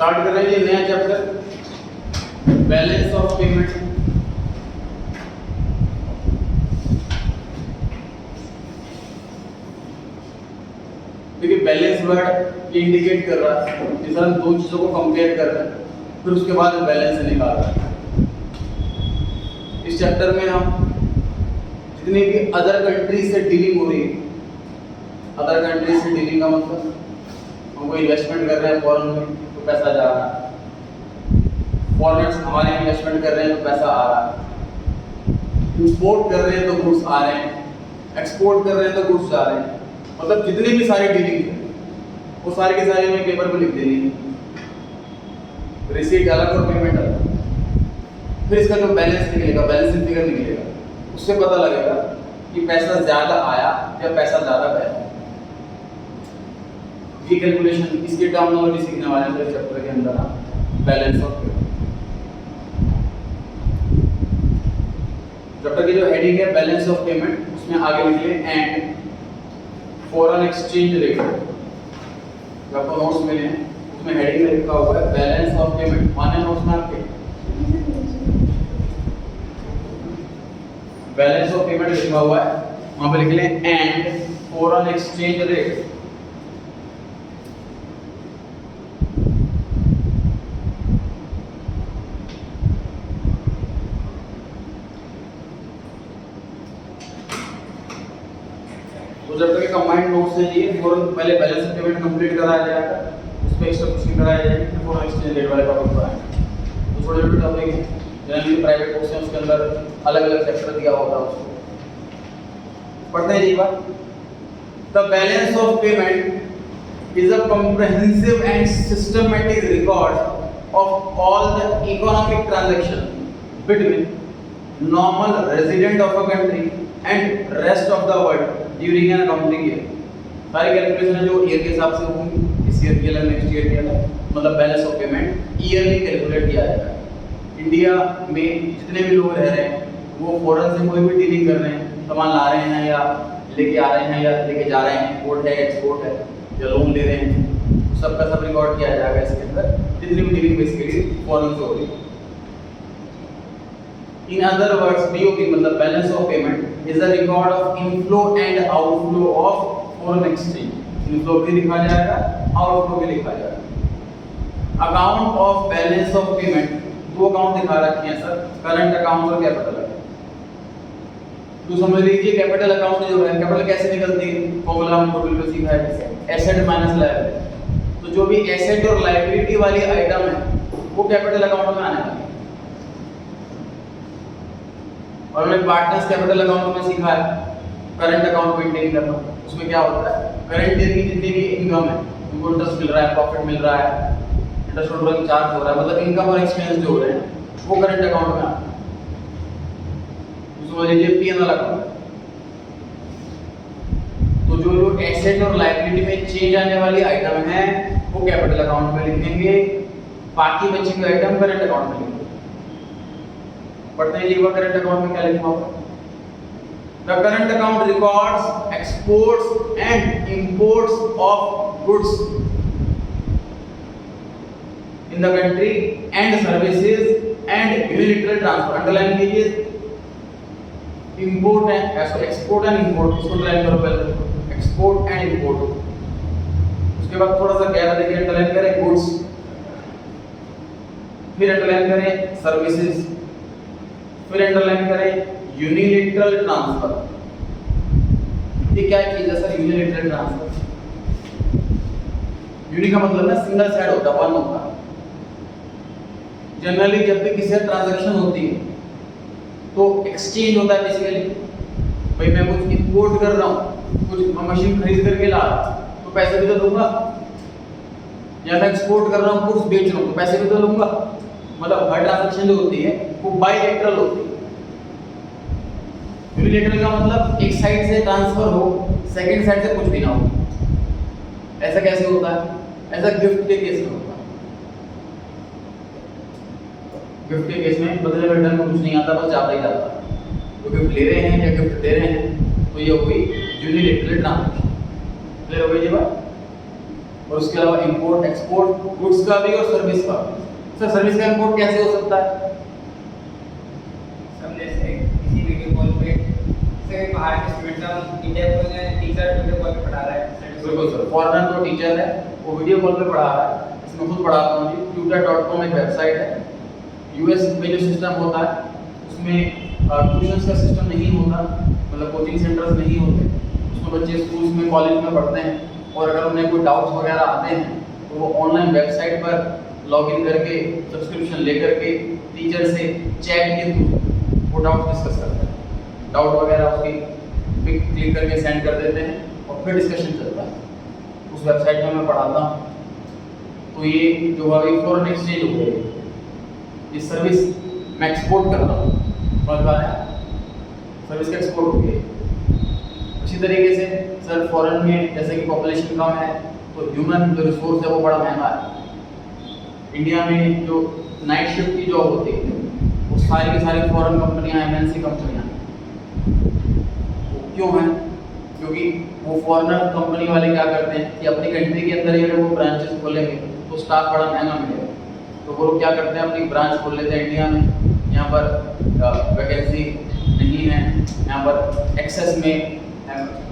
Start कर रहे हैं ये नया चैप्टर बैलेंस ऑफ पेमेंट। देखिए बैलेंस वर्ड इंडिकेट कर रहा है कि सर हम दो चीजों को कंपेयर कर रहे हैं, फिर उसके बाद हम बैलेंस निकाल रहे हैं। इस चैप्टर में हम जितनी भी अदर कंट्रीज से डीलिंग हो रही है, अदर कंट्रीज से डीलिंग का मतलब हम कोई इन्वेस्टमेंट कर रहे हैं फॉरेन में तो पैसा जा रहा है, फॉरेनर्स हमारे इन्वेस्टमेंट कर रहे हैं तो पैसा आ रहा है, इंपोर्ट कर रहे हैं तो गुड्स आ रहे हैं, एक्सपोर्ट कर रहे हैं तो गुड्स जा रहे हैं। मतलब जितनी भी सारी डीलिंग है वो सारी की सारी हमें पेपर पे लिख देनी है, रिसीट अलग और पेमेंट अलग। फिर इसका जो बैलेंस निकलेगा, बैलेंसिंग फिगर निकलेगा, उससे पता लगेगा कि पैसा ज्यादा आया या पैसा ज्यादा गया। ये कैलकुलेशन इसकी टर्मिनोलॉजी सीखने वाले हैं चैप्टर के अंदर बैलेंस ऑफ पेमेंट। चैप्टर की जो हेडिंग है बैलेंस ऑफ पेमेंट, उसमें आगे लिखे एंड फॉरेन एक्सचेंज रेट। जो आपको नोट्स मिले हैं उसमें हेडिंग में लिखा हुआ है बैलेंस ऑफ पेमेंट। माने नोट्स में आपके बैलेंस ऑफ पेमेंट लिखा हुआ है, वहां पे लिख लें एंड फॉरेन एक्सचेंज रेट। तो जब तक कंबाइंड नोट्स से लिए फॉरेन पहले बैलेंस ऑफ पेमेंट कंप्लीट कराया जाएगा, उस पे एक्स्ट्रा कुछ नहीं कराया जाएगा, फिर फॉरेन एक्सचेंज रेट वाले टॉपिक पर आएंगे। तो छोटे छोटे टॉपिक हैं जनरली प्राइवेट बुक्स हैं, उसके अंदर अलग अलग चैप्टर दिया होता है, उसको पढ़ते हैं जी बात। The balance of payment is a comprehensive and systematic record of all the economic transaction between normal resident of a country and rest of the world during an accounting year. सारी calculation जो year के हिसाब से होंगी, इस year की अलग, next year की अलग, मतलब balance of payment yearly calculate किया जाएगा। इंडिया में जितने भी लोग रह रहे हैं वो फॉरेन से कोई भी डीलिंग कर रहे हैं, सामान ला रहे हैं या लेके आ रहे हैं या लेके जा रहे हैं, इंपोर्ट है एक्सपोर्ट है या लोन ले रहे हैं, सबका सब रिकॉर्ड किया जाएगा इसके अंदर, जितनी भी डीलिंग बेसिकली फॉरेन से हो रही है। In other words, BOP मतलब balance of payment is a record of inflow and outflow of foreign exchange. Inflow भी लिखा जाएगा, outflow भी लिखा जाएगा। Account of balance of payment दो अकाउंट दिखा रखे हैं सर, करंट अकाउंट और कैपिटल अकाउंट। तो समझ लीजिए कैपिटल अकाउंट जो है, कैपिटल कैसे निकलती है, फॉर्मूला हम टोटल पे सीखा है, एसेट माइनस लायबिलिटी। तो जो भी एसेट और लायबिलिटी वाली आइटम है वो कैपिटल अकाउंट में आने वाली है। और हमने पार्टनर्स कैपिटल अकाउंट में सीखा है करंट अकाउंट मेंटेन करना। उसमें क्या होता है, करंट ईयर की जितनी भी इनकम है, उनको इंटरेस्ट मिल रहा है, प्रॉफिट मिल रहा है, इंटरेस्ट और चार्ज हो रहा है, मतलब इनकम और एक्सपेंस जो हो रहे हैं वो करंट अकाउंट में आता है। समझ लीजिए पी&एल अकाउंट। तो जो लोग एसेट और लायबिलिटी में चेंज आने वाली आइटम है वो कैपिटल अकाउंट में लिखेंगे, बाकी बची हुई आइटम करंट अकाउंट में लिखेंगे। पढ़ते हैं ये करंट अकाउंट में क्या लिखा हुआ है। The current account records exports and imports of goods in the country and services and unilateral transfer। Underline कीजिए इंपोर्ट है, एक्सपोर्ट एंड इंपोर्ट, इसको अंडरलाइन करो पहले, एक्सपोर्ट एंड इंपोर्ट। उसके बाद थोड़ा सा गैप देके अंडरलाइन करें गुड्स, फिर अंडरलाइन करें सर्विसेज, फिर अंडरलाइन करें यूनिलेटरल ट्रांसफर। ये क्या चीज है सर, यूनिलेटरल ट्रांसफर। यूनि का मतलब है सिंगल साइड होता है, वन होता है। जनरली जब भी किसी ट्रांजैक्शन होती है तो एक्सचेंज होता है बेसिकली। भाई मैं कुछ इंपोर्ट कर रहा हूँ, कुछ मशीन खरीद करके ला रहा हूँ तो पैसे भी तो दूंगा, या मैं एक्सपोर्ट कर रहा हूँ, कुछ बेच रहा हूँ तो पैसे भी तो लूंगा। मतलब हर ट्रांजैक्शन जो होती है वो बायलैटरल होती है। यूनिलैटरल का मतलब एक साइड से ट्रांसफर हो, सेकंड साइड से कुछ भी ना हो। ऐसा कैसे होता है, ऐसा गिफ्ट के केस में होता है। गिफ्ट के केस में बदले में रिटर्न में कुछ नहीं आता, बस जाता ही जाता है। तो गिफ्ट ले रहे हैं या गिफ्ट दे रहे हैं तो ये हो गई यूनिलैटरल ट्रांजैक्शन। क्लियर हो गई जी बात। और उसके अलावा इंपोर्ट एक्सपोर्ट गुड्स का भी और सर्विस का भी। सर सर्विस का इंपोर्ट कैसे हो सकता है? सब जैसे किसी वीडियो कॉल पे से बाहर के स्टूडेंट का इंडिया में टीचर वीडियो कॉल पे पढ़ा रहा है। बिल्कुल सर, फॉरेनर जो टीचर है वो वीडियो कॉल पे पढ़ा रहा है। इसमें खुद पढ़ाता हूँ जी। tutor.com एक वेबसाइट है। यूएस में जो सिस्टम होता है उसमें ट्यूशंस का सिस्टम नहीं होता, मतलब कोचिंग सेंटर्स नहीं होते। उसमें बच्चे स्कूल्स में कॉलेज में पढ़ते हैं और अगर उन्हें कोई डाउट्स वगैरह आते हैं तो वो ऑनलाइन वेबसाइट पर लॉगिन करके सब्सक्रिप्शन लेकर के टीचर से चैट के थ्रू वो डाउट डिस्कस करते हैं। डाउट वगैरह उसकी पिक क्लिक करके सेंड कर देते हैं और फिर डिस्कशन चलता है। उस वेबसाइट में मैं पढ़ाता हूँ। तो ये जो अभी फॉरेन एक्सचेंज हो गई, ये सर्विस मैं एक्सपोर्ट कर रहा हूँ, समझ पा रहे हैं? सर्विस का एक्सपोर्ट हो गया। उसी तरीके से सर फॉरेन में जैसे कि पॉपुलेशन कम है तो ह्यूमन जो रिसोर्स है वो बड़ा महंगा है। इंडिया में जो नाइट शिफ्ट की जॉब होती है वो सारी की सारी फॉरेन कंपनियां एमएनसी कंपनियां क्यों हैं? क्योंकि वो फॉरेनर कंपनी वाले क्या करते हैं कि अपनी कंट्री के अंदर ही अगर वो ब्रांचेस खोलेंगे तो स्टाफ बड़ा महंगा मिलेगा। तो वो लोग क्या करते हैं, अपनी ब्रांच खोल लेते हैं इंडिया में। यहाँ पर वैकेंसी नहीं है, यहाँ पर एक्सेस में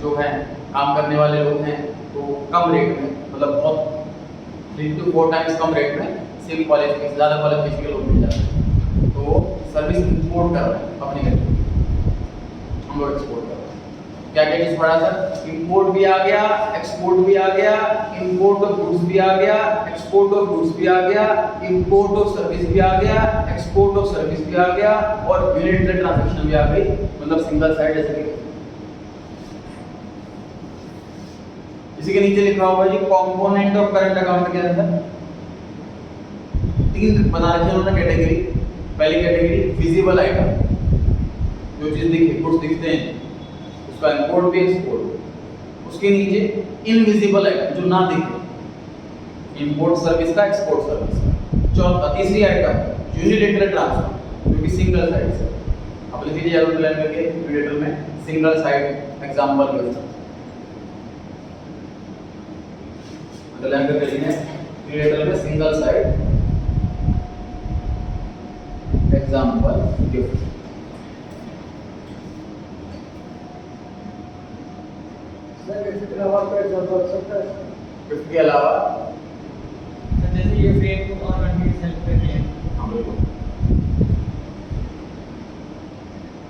जो है काम करने वाले लोग हैं तो कम रेट में, मतलब बहुत 3 to 4 टाइम्स कम रेट में सेम क्वालिफिकेशन ज़्यादा क्वालिफिकेशन के लोग मिल जाते हैं। तो वो सर्विस इंपोर्ट कर रहे हैं अपनी कंट्री, हम लोग एक्सपोर्ट कर रहे हैं। क्या क्या चीज़ पढ़ा सर? इंपोर्ट भी आ गया, एक्सपोर्ट भी आ गया, इंपोर्ट ऑफ गुड्स भी आ गया, एक्सपोर्ट ऑफ गुड्स भी आ गया, इंपोर्ट ऑफ सर्विस भी आ गया, एक्सपोर्ट ऑफ सर्विस भी आ गया और यूनिटरी ट्रांजैक्शन भी आ गई, मतलब सिंगल साइड जैसे कि इसी के नीचे लिखा हुआ जी कंपोनेंट ऑफ करंट अकाउंट के अंदर 3 बना रखे उन्होंने कैटेगरी। पहली कैटेगरी विजिबल आइटम, जो चीज दिखे गुड्स दिखते हैं उसका इंपोर्ट भी एक्सपोर्ट। उसके नीचे इनविजिबल आइटम जो ना दिखे, इंपोर्ट सर्विस का, एक्सपोर्ट सर्विस का। तीसरी आइटम यूनिलेटरल ट्रांसफर जो कि सिंगल साइड से। अब लिख लीजिए येलो लाइन करके यूनिलेटरल में single side example given. Underline करके लिखना है यूनिलेटरल में सिंगल साइड एग्जांपल गिवन। इसके अलावा कोई एग्जांपल हो सकता है? इसके अलावा जैसे ये फ्रेम को और बनने की हेल्प करती है। हाँ बिल्कुल।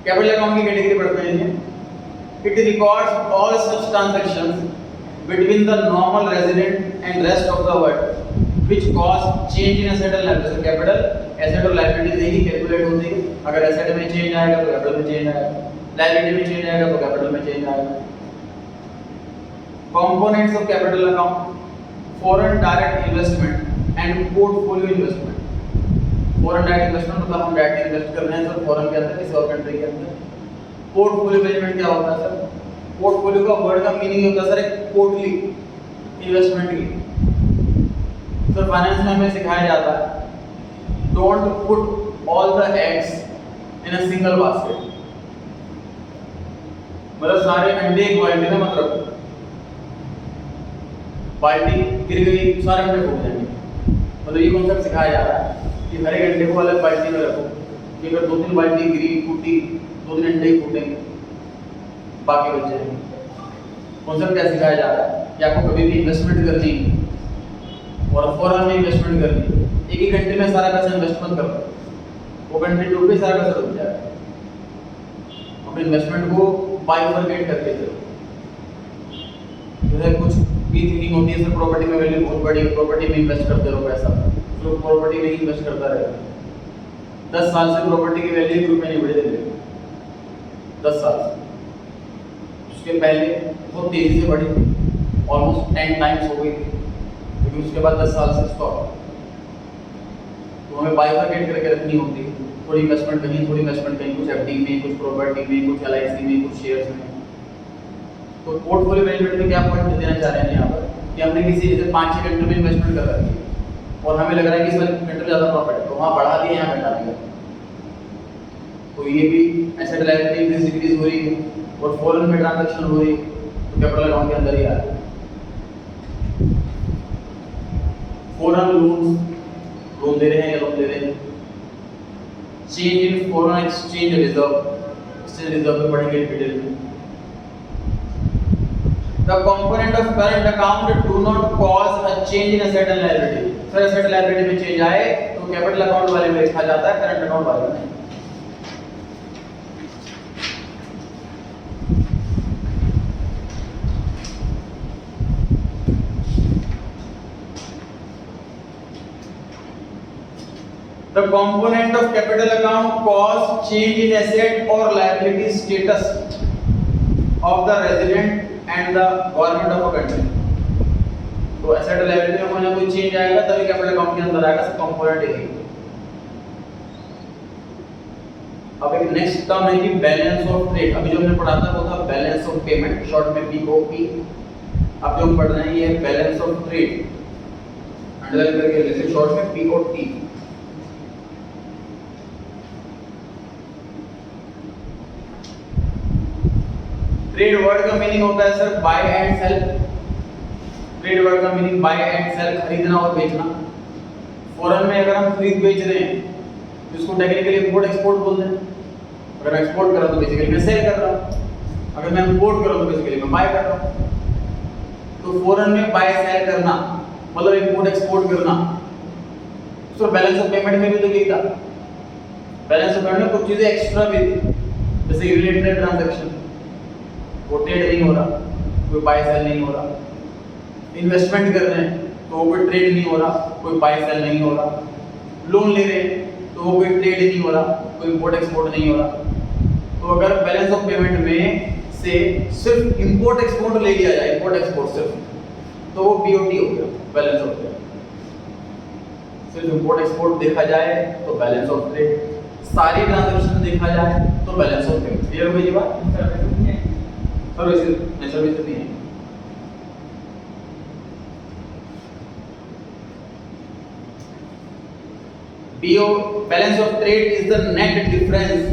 कैपिटल अकाउंट की कैटेगरी पढ़ते हैं। It records all such transactions between the normal resident and rest of the world which cause change in asset and liability. Capital asset और लायबिलिटी यही कैलकुलेट होती है। अगर एसेट में चेंज आएगा तो कैपिटल में चेंज आएगा, लायबिलिटी में चेंज आएगा तो कैपिटल में चेंज आएगा। Components of capital account: foreign direct investment and portfolio investment। foreign direct investment मतलब हम डायरेक्ट इन्वेस्ट कर रहे हैं सर फॉरेन के अंदर, किसी और कंट्री के अंदर। पोर्टफोलियो मैनेजमेंट क्या होता है सर? पोर्टफोलियो का वर्ड का मीनिंग होता है सर एक पोर्टली इन्वेस्टमेंट की। सर फाइनेंस में हमें सिखाया जाता है don't put all the eggs in a single basket, मतलब सारे अंडे एक बाल्टी में मत रखो। बाल्टी गिर गई सारे अंडे फूट जाएंगे, मतलब ये कॉन्सेप्ट सिखाया जा रहा है कि हर एक अंडे को अलग बाल्टी में रखो कि अगर 2-3 बाल्टी गिरी फूटी 2-3 अंडे ही फूटेंगे, बाकी बच जाएंगे। कॉन्सेप्ट क्या सिखाया जा रहा है कि आपको कभी भी इन्वेस्टमेंट करनी और फॉरेन में इन्वेस्टमेंट करनी, एक ही कंट्री में सारा पैसा इन्वेस्ट मत करो, वो कंट्री डूब गई सारा पैसा डूब जाएगा। अपने इन्वेस्टमेंट को बाइफरकेट करके चलो। जैसे कुछ भी थिंकिंग होती है सर प्रॉपर्टी में वैल्यू बहुत बड़ी है, प्रॉपर्टी में इन्वेस्ट करते रहो पैसा, तो प्रॉपर्टी में ही इन्वेस्ट करता रहेगा। 10 साल से प्रॉपर्टी की वैल्यू 1 रुपये नहीं बढ़ी देंगे, 10 साल से। उसके पहले बहुत तेजी से बढ़ी, ऑलमोस्ट 10 टाइम्स हो गई थी, लेकिन उसके बाद 10 साल से स्टॉप। तो हमें बाइफरकेट करके रखनी होती है, थोड़ी इन्वेस्टमेंट कहीं, थोड़ी इन्वेस्टमेंट कहीं, कुछ एफडी में, कुछ प्रॉपर्टी में, कुछ एलआईसी में, कुछ शेयर्स में। तो पोर्टफोलियो मैनेजमेंट में क्या पॉइंट देना चाह रहे हैं यहाँ पर कि हमने किसी जैसे 5-6 कंट्री में इन्वेस्टमेंट कर रखी है और हमें लग रहा है कि इस वाली कंट्री ज़्यादा प्रॉफिट है, तो वहाँ बढ़ा दिए, यहाँ घटा दिया। तो ये भी एसेट लायबिलिटी इंक्रीज डिक्रीज हो रही है और फॉरेन में ट्रांजैक्शन हो रही है, तो कैपिटल अकाउंट के अंदर ही आ रहा है। फॉरेन लोन दे रहे हैं या लोन ले रहे हैं। Change in foreign exchange reserve में पढ़ेंगे डिटेल में। The component of current account do not cause a change in asset and liability. Sir asset and liability में चेंज आए तो कैपिटल अकाउंट वाले में लिखा जाता है, करंट अकाउंट वाले में। The component of capital account cause change in asset or liability status of the resident and the government of a country. तो एसेट लायबिलिटी में कोई कोई चेंज आएगा तभी कैपिटल अकाउंट के अंदर आएगा, सब कंपोनेंट है। अब एक नेक्स्ट टर्म है कि बैलेंस ऑफ ट्रेड। अभी जो हमने पढ़ा था वो था बैलेंस ऑफ पेमेंट, शॉर्ट में बीओपी। अब जो हम पढ़ रहे हैं ये बैलेंस ऑफ ट्रेड, अंडरलाइन करके लिखिए, शॉर्ट में बीओटी। ट्रेड वर्ड का मीनिंग होता है sir buy and sell. Trade word का मीनिंग बाय एंड सेल, खरीदना और बेचना। फॉरेन में अगर हम खरीद बेच रहे हैं तो इसको टेक्निकली इंपोर्ट एक्सपोर्ट बोलते हैं। अगर मैं एक्सपोर्ट कर रहा हूं तो बेसिकली मैं सेल कर रहा हूं, अगर मैं इंपोर्ट कर रहा हूं तो बेसिकली मैं बाय कर रहा हूं। तो फॉरेन में बाय सेल करना मतलब इंपोर्ट एक्सपोर्ट करना। तो बैलेंस ऑफ पेमेंट में भी तो यही था। बैलेंस ऑफ पेमेंट में कुछ चीजें एक्स्ट्रा भी थी, जैसे यूनिलैटरल ट्रांजैक्शन, वो ट्रेड नहीं हो रहा, कोई बाय सेल नहीं हो रहा। इन्वेस्टमेंट कर रहे हैं तो वो कोई ट्रेड नहीं हो रहा, कोई बाय सेल नहीं हो रहा। लोन ले रहे हैं तो वो कोई ट्रेड नहीं हो रहा, कोई इंपोर्ट एक्सपोर्ट नहीं हो रहा। तो अगर बैलेंस ऑफ पेमेंट में से सिर्फ इंपोर्ट एक्सपोर्ट ले लिया जाए, इंपोर्ट एक्सपोर्ट सिर्फ, तो वो बीओटी हो गया, बैलेंस ऑफ पेमेंट। सिर्फ इंपोर्ट एक्सपोर्ट देखा जाए तो बैलेंस ऑफ ट्रेड, सारी ट्रांजैक्शन देखा जाए तो बैलेंस ऑफ पेमेंट। क्लियर हो गई बात? सर्विसेज नहीं है। BO balance of trade is the net difference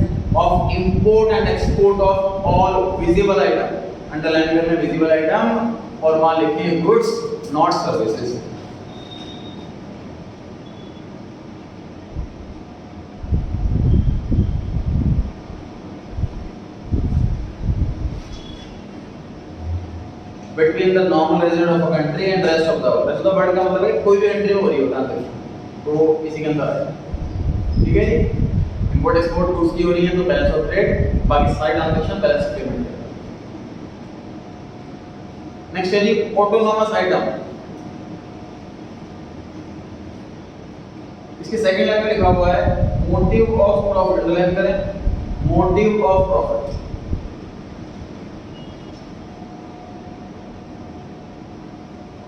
of import and export of all visible item। Underline करना visible item और वहां लिखिए goods not services। Between the normal resident of a country and rest of the world। rest of the world का मतलब है कोई भी country में हो रही हो ट्रांजैक्शन तो इसी के अंदर है। ठीक है जी, इंपोर्ट एक्सपोर्ट गुड्स की हो रही है तो बैलेंस ऑफ ट्रेड, बाकी सारी ट्रांजैक्शन बैलेंस ऑफ पेमेंट है। नेक्स्ट है जी ऑटोनोमस आइटम। इसके सेकंड लाइन में लिखा हुआ है मोटिव ऑफ प्रॉफिट। लाइन करें मोटिव ऑफ प्रॉफिट।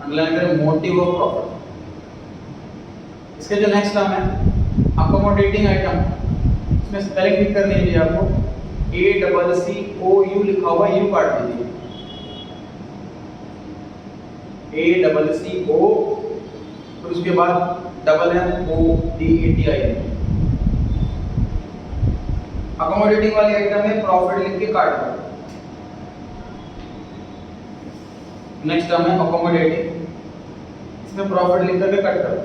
अंडरलाइन करें मोटिव ऑफ प्रॉफिट। इसके जो नेक्स्ट टर्म है अकोमोडेटिंग आइटम, इसमें स्पेलिंग ठीक करनी है आपको। ACCOU लिखा हुआ, यू काट दीजिए। ACCO फिर उसके बाद MODATI। अकोमोडेटिंग वाली आइटम में प्रॉफिट लिख के काट दो। नेक्स्ट टर्म है अकोमोडेटिंग, इसमें प्रॉफिट लिख करके कट करो।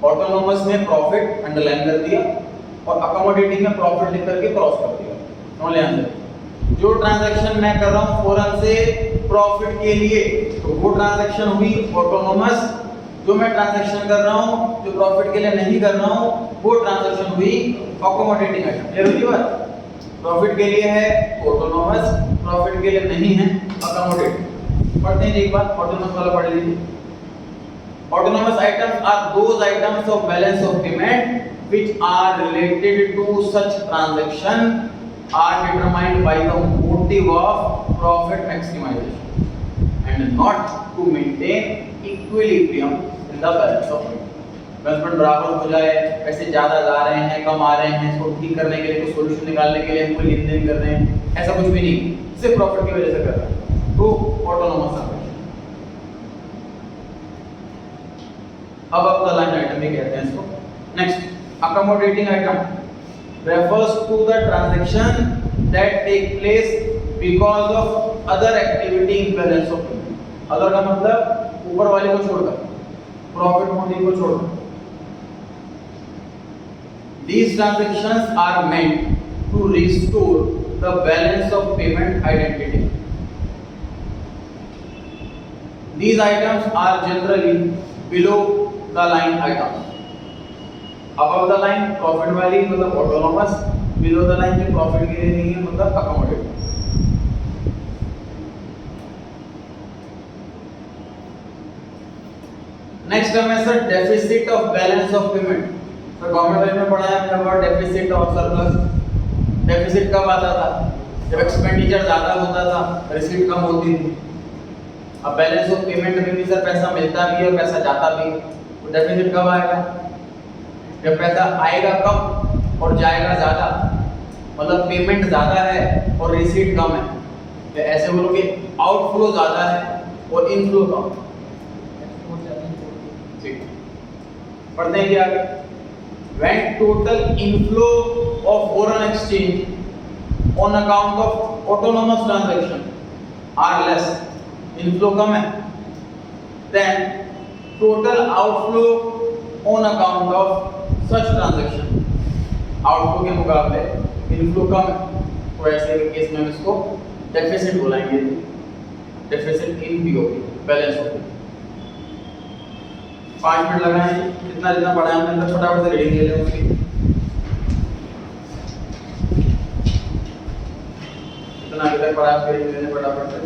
ऑटोनोमस में प्रॉफिट अंडरलाइन कर दिया और अकोमोडेटिंग में प्रॉफिट लिख करके क्रॉस कर दिया। नोट ध्यान दें, जो ट्रांजैक्शन मैं कर रहा हूं फॉरेन से प्रॉफिट के लिए तो वो ट्रांजैक्शन हुई ऑटोनोमस। जो मैं ट्रांजैक्शन कर रहा हूं जो प्रॉफिट के लिए नहीं कर रहा हूं वो ट्रांजैक्शन हुई अकोमोडेटिंग आइटम। क्लियर हुई बात? प्रॉफिट के लिए है ऑटोनोमस, प्रॉफिट के लिए नहीं है अकोमोडेटिंग। पढ़ते हैं एक बात, ऑटोनोमस वाला पढ़ लीजिए। Autonomous items are those items of balance of payment which are related to such transaction are determined by the motive of profit maximization and not to maintain equilibrium in the balance of payment। Balance बराबर हो जाए, पैसे ज्यादा जा रहे हैं कम आ रहे हैं, इसको ठीक करने के लिए कोई सॉल्यूशन निकालने के लिए हम कोई लेन देन कर रहे हैं, ऐसा कुछ भी नहीं, सिर्फ प्रॉफिट की वजह से कर रहे हैं तो ऑटोनोमस है। अब आप द लाइन आइटम भी कहते हैं इसको। Next accommodating item refers to the transaction that take place because of other activity in balance of payment. Other का मतलब ऊपर वाले को छोड़कर, प्रॉफिट मोटिव को छोड़कर. These transactions are meant to restore the balance of payment identity. These items are generally below the line items. Above the line profit वाली मतलब autonomous, below the line जो profit के लिए नहीं है मतलब accommodated. नेक्स्ट टर्म है sir deficit of balance of payment. तो गवर्नमेंट वाले में पढ़ा है हमने वर्ड डेफिसिट और सरप्लस. डेफिसिट कब आता था? जब एक्सपेंडिचर ज्यादा होता था, रिसीट कम होती थी. अब बैलेंस ऑफ पेमेंट में भी सर पैसा मिलता भी है और पैसा जाता भी है. तो डेफिसिट कब आएगा? जब पैसा आएगा कम और जाएगा ज्यादा, मतलब पेमेंट ज्यादा है और रिसीट कम है. तो ऐसे बोलोगे आउटफ्लो ज्यादा है और इनफ्लो कम. पढ़ते हैं क्या? When total inflow of foreign exchange on account of autonomous transaction are less, inflow कम है, then total outflow on account of such transaction, outflow के मुकाबले inflow कम है, तो ऐसे केस में हम इसको डेफिसिट बुलाएंगे. Deficit in BOP, balance of. 5 minute लगाए, जितना जितना पढ़ा है हमने फटाफट से रीडिंग ले लें उसकी. जितना अभी तक पढ़ा है उसकी रीडिंग ले लें फटाफट से.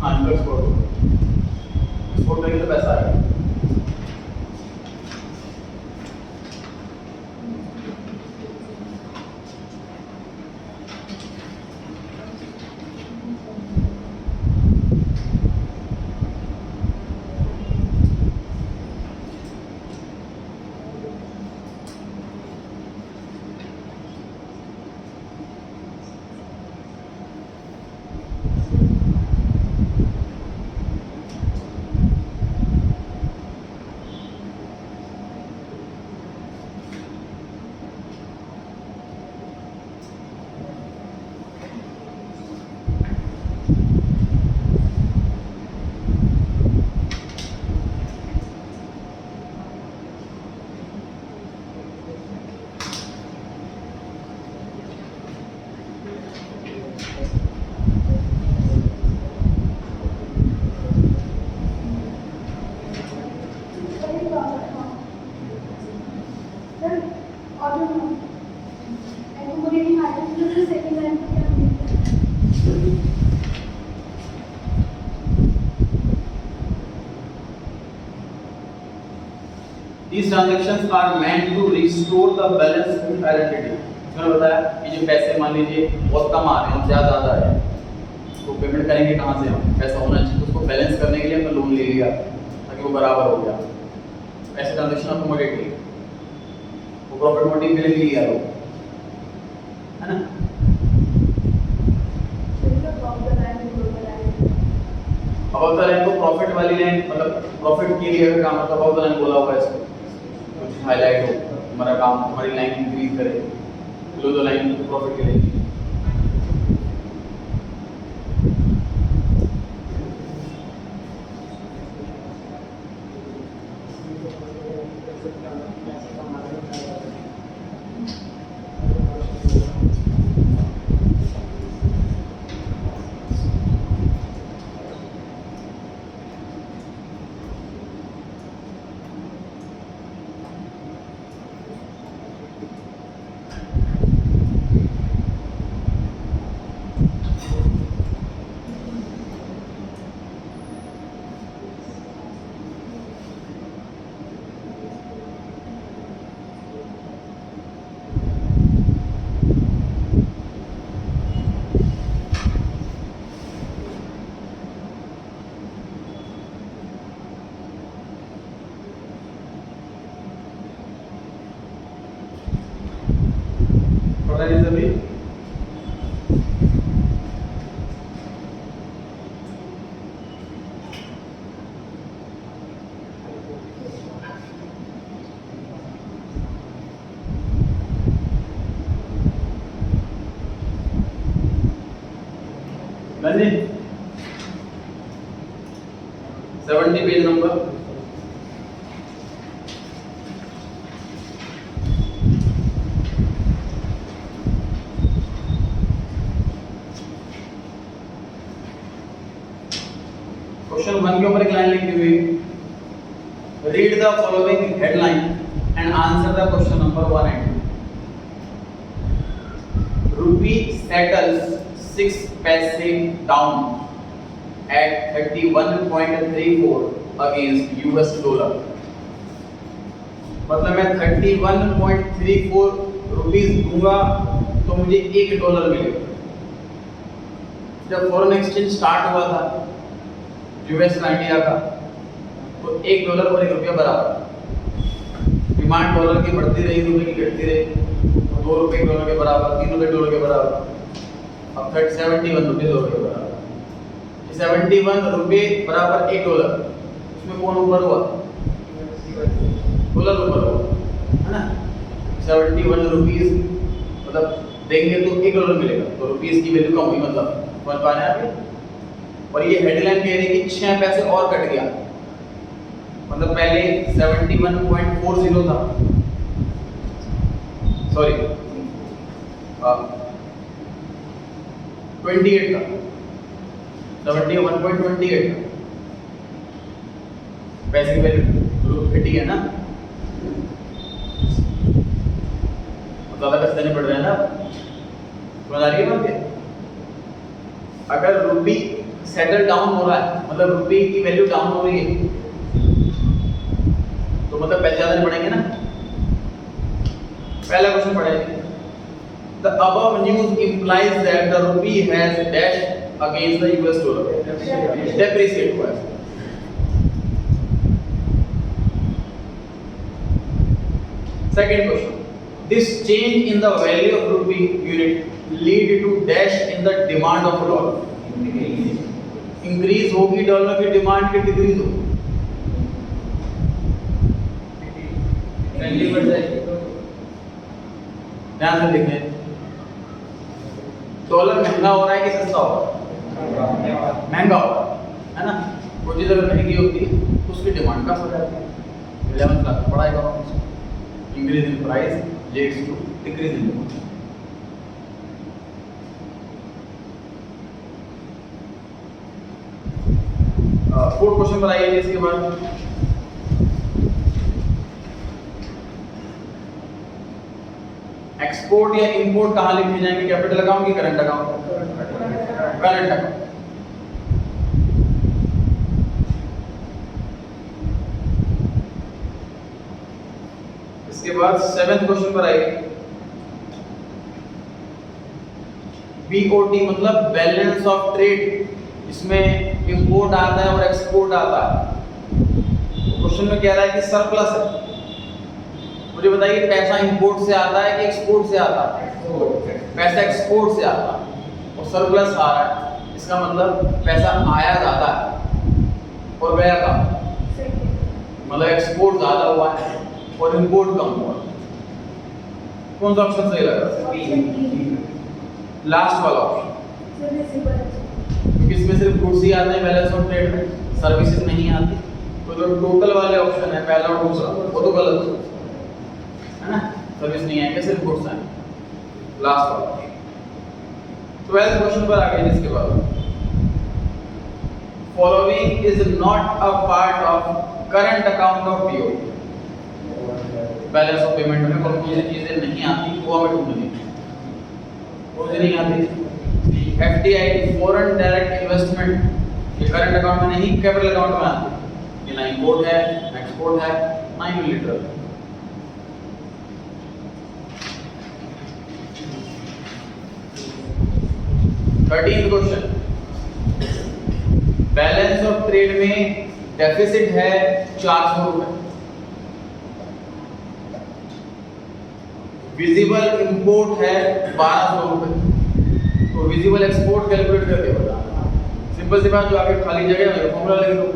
हाँ इनका एक्सपोर्ट करेंगे तो पैसा आएगा. Accommodating items is the second line for क्या These transactions are meant to restore the balance sheet identity. मैंने बताया कि जो पैसे मान लीजिए बहुत कम आ रहे हैं, ज़्यादा है, तो पेमेंट करेंगे कहाँ से हम? पैसा होना चाहिए, तो उसको बैलेंस करने के लिए हमने लोन ले लिया ताकि वो बराबर हो गया। ऐसे ट्रांजेक्शन अकोमोडेट किए, वो प्रॉफिट मोटिव के लिए भी लिया लोग, है ना? अब अगर लाइन को प्रॉफिट वाली लाइन मतलब प्रॉफिट के लिए अगर काम मतलब अब लाइन बोला हुआ है इसको कुछ हाईलाइट हो, हमारा काम हमारी लाइन इंक्रीज करे, दो लाइन प्रॉफिट के लिए। सभी गंजी 70 पेज नंबर क्वेश्चन 1 के ऊपर एक लाइन लिखी हुई, read the following headline and answer the question number 1 and 2. Rupee settles 6 पैसे down at 31.34 against US dollar. मतलब मैं 31.34 रुपीस दूंगा तो मुझे $1 मिलेगा। जब फॉरेन एक्सचेंज स्टार्ट हुआ था यूएस का इंडिया का, तो $1 और $1 बराबर, डिमांड डॉलर की बढ़ती रही, रुपए की घटती रही, ₹2 $1 के बराबर, ₹3 $1 के बराबर, अब 71 रुपये $1 के बराबर। 71 रुपये बराबर $1, इसमें कौन ऊपर हुआ? डॉलर ऊपर हुआ, है ना? 71 रुपीस मतलब देंगे तो $1 मिलेगा, तो रुपीस की वैल्यू कम हुई, मतलब समझ पा रहे हैं आप? और ये हेडलाइन कह रही है कि 6 पैसे और कट गया, मतलब पहले 71.40 था, सॉरी 28 था, 71.28 पैसे की वैल्यू घटी है ना, ज़्यादा पैसे देने पड़ रहे हैं ना, समझ आ रही है बात? अगर रुपी सेटल डाउन हो रहा है, मतलब रुपये की वैल्यू डाउन हो रही है, तो मतलब पैसे ज़्यादा नहीं पड़ेंगे ना। पहला क्वेश्चन पढ़ेंगे, the above news implies that the rupee has dash against the US dollar, depreciate हुआ है। Second question, this change in the value of rupee unit lead to dash in the demand of dollar, increase होगी dollar की demand की decrease होगी, ध्यान से देखें, dollar महंगा हो रहा है कि सस्ता हो रहा है? महंगा हो रहा है ना, वो चीज़ अगर महंगी होती है तो उसकी डिमांड कम हो जाती है। 11th क्लास में पढ़ाएगा, increase in price leads to decrease in demand. Fourth question पर आइए इसके बाद, एक्सपोर्ट या इंपोर्ट कहाँ लिखे जाएंगे, कैपिटल अकाउंट की करंट अकाउंट? Current account. इसके बाद 7th क्वेश्चन पर आइए। बीओटी मतलब बैलेंस ऑफ ट्रेड, इसमें इंपोर्ट आता है और एक्सपोर्ट आता है। क्वेश्चन में कह रहा है कि सरप्लस है, मुझे बताइए पैसा इंपोर्ट से आता है कि एक्सपोर्ट से आता है? पैसा एक्सपोर्ट से आता है और सरप्लस आ रहा है, इसका मतलब पैसा आया ज्यादा है और गया कम, मतलब एक्सपोर्ट ज्यादा हुआ है और इंपोर्ट कम हुआ। कौन सा ऑप्शन सही लग रहा है? लास्ट वाला ऑप्शन, क्योंकि इसमें सिर्फ गुड्स ही आते हैं बैलेंस ऑफ ट्रेड में, सर्विसेज नहीं आती। तो जो टोटल वाले ऑप्शन है पहला और दूसरा वो तो गलत है ना, सर्विस नहीं आएंगे, सिर्फ गुड्स आएंगे। लास्ट वाला 12th क्वेश्चन पर आ गए जिसके बाद following is not a part of current account of BOT. Balance of payment में कौन सी चीजें नहीं आती वो हमें ढूंढनी है। कौन सी नहीं आती? एफडीआई फॉरेन डायरेक्ट इन्वेस्टमेंट, ये करंट अकाउंट में नहीं, कैपिटल अकाउंट में आती है। ये ना इंपोर्ट है ना एक्सपोर्ट है ना unilateral. Thirteen question, balance of trade में डेफिसिट है 400 रुपए, विजिबल इंपोर्ट है 1200 रुपए, तो विजिबल एक्सपोर्ट कैलकुलेट करके बता। सिंपल सी बात, जो आगे खाली जगह है फॉर्मूला लिख दो।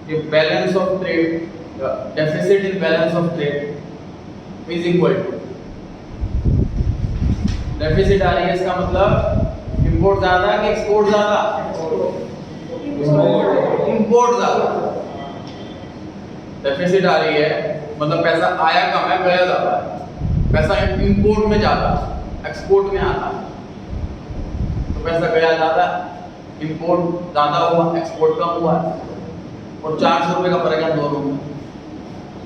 ये balance of trade, deficit in balance of trade is equal to, deficit आ रही है इसका मतलब इंपोर्ट ज्यादा कि एक्सपोर्ट ज्यादा? इंपोर्ट ज्यादा। डेफिसिट आ रही है मतलब पैसा आया कम है गया ज्यादा है, पैसा इंपोर्ट में ज्यादा एक्सपोर्ट में आता है, तो पैसा गया ज्यादा, इंपोर्ट ज्यादा हुआ एक्सपोर्ट कम हुआ, और 400 रुपए का फर्क है दोनों में।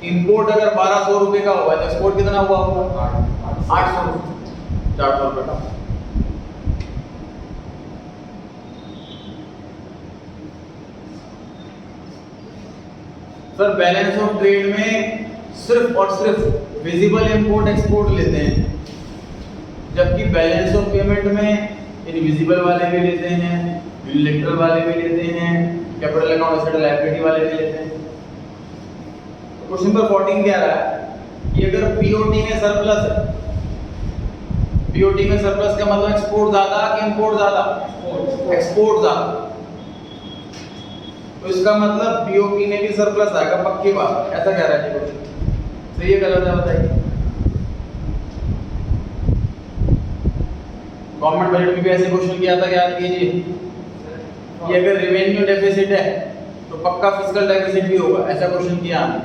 इंपोर्ट अगर 1200 रुपए का हुआ है तो एक्सपोर्ट कितना हुआ होगा? 800 रुपए, 400 रुपए का। सर बैलेंस ऑफ ट्रेड में सिर्फ और सिर्फ विजिबल इंपोर्ट एक्सपोर्ट लेते हैं, जबकि बैलेंस ऑफ पेमेंट में इनविजिबल वाले भी लेते हैं, यूनिलैटरल वाले भी लेते हैं, कैपिटल अकाउंट एसेट लायबिलिटी वाले भी लेते हैं। क्वेश्चन नंबर 14 कह रहा है कि अगर बीओटी में सरप्लस है, बीओटी में सरप्लस का मतलब एक्सपोर्ट ज्यादा कि इंपोर्ट ज्यादा? एक्सपोर्ट ज्यादा। तो इसका मतलब बीओपी में भी सरप्लस आएगा, पक्की बात, ऐसा कह रहा है जी क्वेश्चन। सही है गलत है बताइए? गवर्नमेंट बजट में भी ऐसे क्वेश्चन किया था, याद कीजिए कि अगर रेवेन्यू डेफिसिट है तो पक्का फिस्कल डेफिसिट भी होगा, ऐसा क्वेश्चन किया हमने।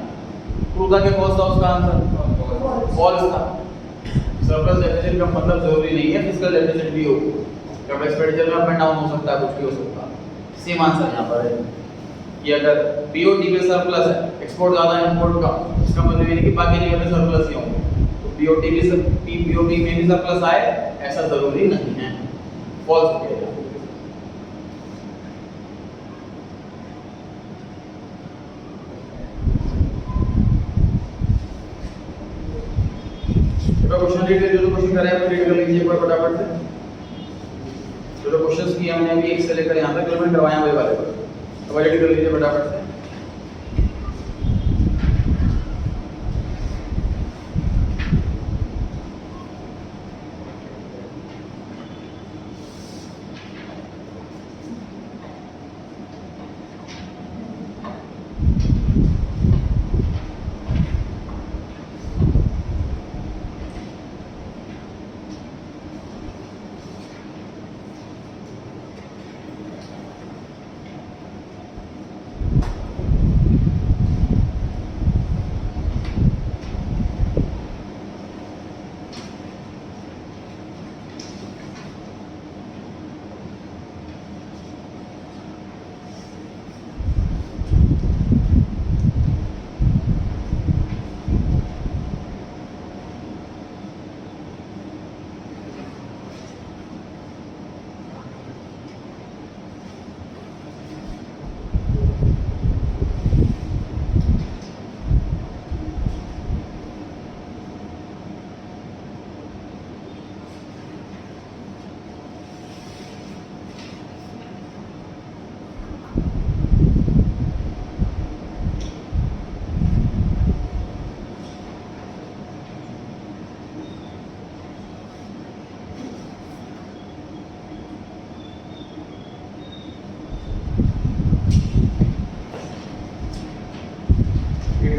ट्रू था कि फॉल्स था उसका आंसर? फॉल्स था। सरप्लस डेफिसिट का मतलब जरूरी नहीं है फिस्कल डेफिसिट भी हो, कैपिटल एक्सपेंडिचर में अप एंड डाउन हो सकता है, कुछ भी हो सकता है। सेम आंसर यहाँ पर है कि अगर बीओटी में सरप्लस है, एक्सपोर्ट ज्यादा है इंपोर्ट कम, इसका मतलब ये नहीं कि बाकी जगह में सरप्लस ही होंगे, तो बीओटी में भी सरप्लस आए ऐसा जरूरी नहीं है। फॉल्स हो गया। क्वेश्चन रीड लीजिए, जो क्वेश्चन कर रहे हैं रीड कर लीजिए एक बार फटाफट से। जो क्वेश्चंस किए हमने अभी 1 से लेकर यहां तक रिमेंड करवाया वही वाले पर, तो रीड कर लीजिए फटाफट से।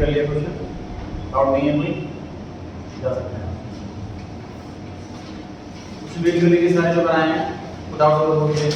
कर लिया क्वेश्चन, डाउट नहीं है कोई, जा सकते हैं। उसी वेट करने के सारे जो बनाए हैं वो डाउट हो गए।